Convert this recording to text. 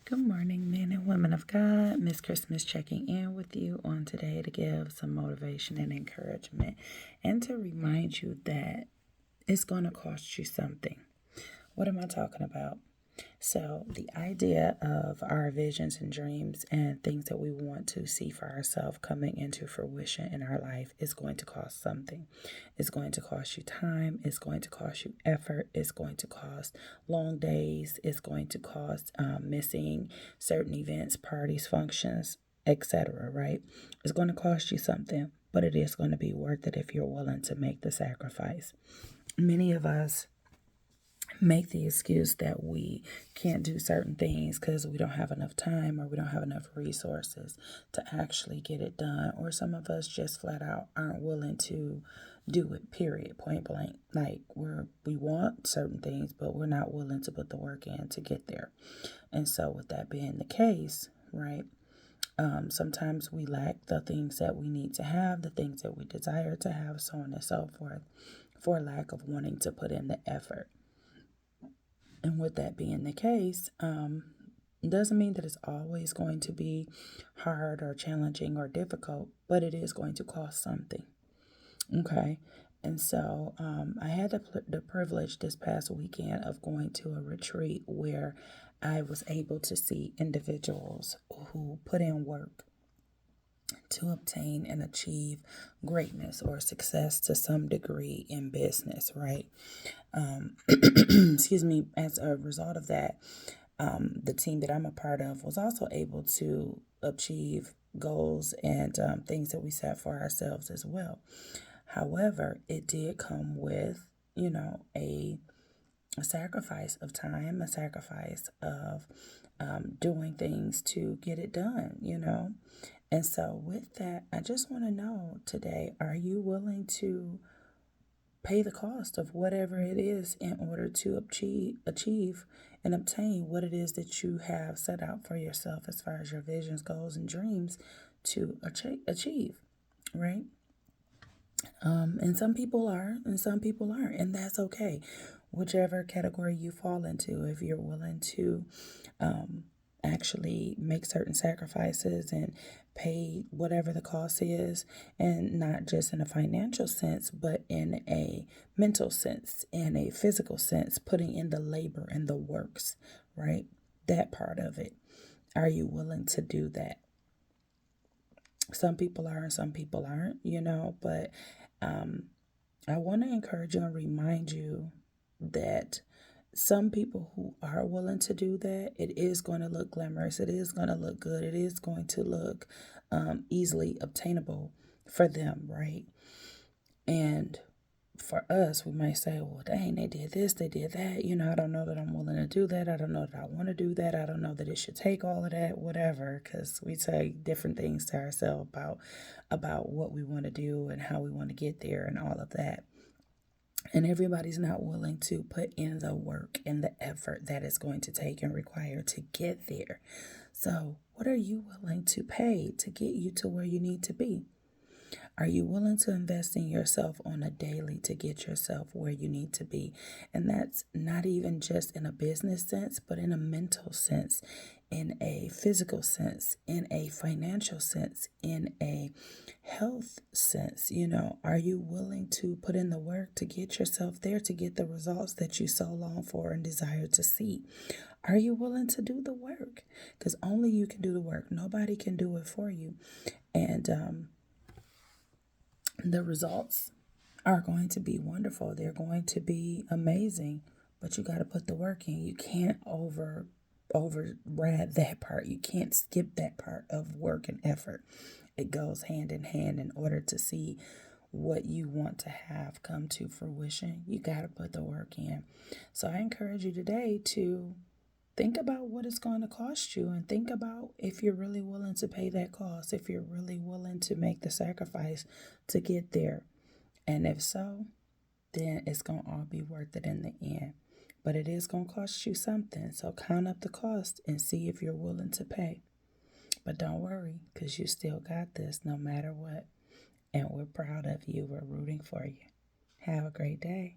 Good morning, men and women of God. Miss Christmas checking in with you on today to give some motivation and encouragement and to remind you that it's going to cost you something. What am I talking about? So, the idea of our visions and dreams and things that we want to see for ourselves coming into fruition in our life is going to cost something. It's going to cost you time. It's going to cost you effort. It's going to cost long days. It's going to cost missing certain events, parties, functions, etc. Right? It's going to cost you something, but it is going to be worth it if you're willing to make the sacrifice. Many of us make the excuse that we can't do certain things because we don't have enough time or we don't have enough resources to actually get it done. Or some of us just flat out aren't willing to do it, period, point blank. Like we want certain things, but we're not willing to put the work in to get there. And so with that being the case, right, sometimes we lack the things that we need to have, the things that we desire to have, so on and so forth, for lack of wanting to put in the effort. And with that being the case, doesn't mean that it's always going to be hard or challenging or difficult, but it is going to cost something. Okay. And so I had the privilege this past weekend of going to a retreat where I was able to see individuals who put in work to obtain and achieve greatness or success to some degree in business, right? Excuse me, as a result of that, the team that I'm a part of was also able to achieve goals and things that we set for ourselves as well. However, it did come with, a sacrifice of time, a sacrifice of doing things to get it done. And so, with that, I just want to know today, are you willing to pay the cost of whatever it is in order to achieve and obtain what it is that you have set out for yourself as far as your visions, goals, and dreams to achieve, right? And some people are, and some people aren't, and that's okay. Whichever category you fall into, if you're willing to actually make certain sacrifices and pay whatever the cost is, and not just in a financial sense, but in a mental sense, in a physical sense, putting in the labor and the works, right? That part of it. Are you willing to do that? Some people are and some people aren't, but I want to encourage you and remind you that some people who are willing to do that, it is going to look glamorous. It is going to look good. It is going to look easily obtainable for them, right? And for us, we might say, well, dang, they did this, they did that. I don't know that I'm willing to do that. I don't know that I want to do that. I don't know that it should take all of that, whatever, because we say different things to ourselves about what we want to do and how we want to get there and all of that. And everybody's not willing to put in the work and the effort that it's going to take and require to get there. So, what are you willing to pay to get you to where you need to be? Are you willing to invest in yourself on a daily to get yourself where you need to be? And that's not even just in a business sense, but in a mental sense, in a physical sense, in a financial sense, in a health sense. Are you willing to put in the work to get yourself there, to get the results that you so long for and desire to see? Are you willing to do the work? Because only you can do the work. Nobody can do it for you. And the results are going to be wonderful. They're going to be amazing, but you got to put the work in. You can't override that part. You can't skip that part of work and effort. It goes hand in hand. In order to see what you want to have come to fruition, you got to put the work in. So I encourage you today to think about what it's going to cost you and think about if you're really willing to pay that cost, if you're really willing to make the sacrifice to get there. And if so, then it's going to all be worth it in the end. But it is going to cost you something. So count up the cost and see if you're willing to pay. But don't worry, because you still got this no matter what. And we're proud of you. We're rooting for you. Have a great day.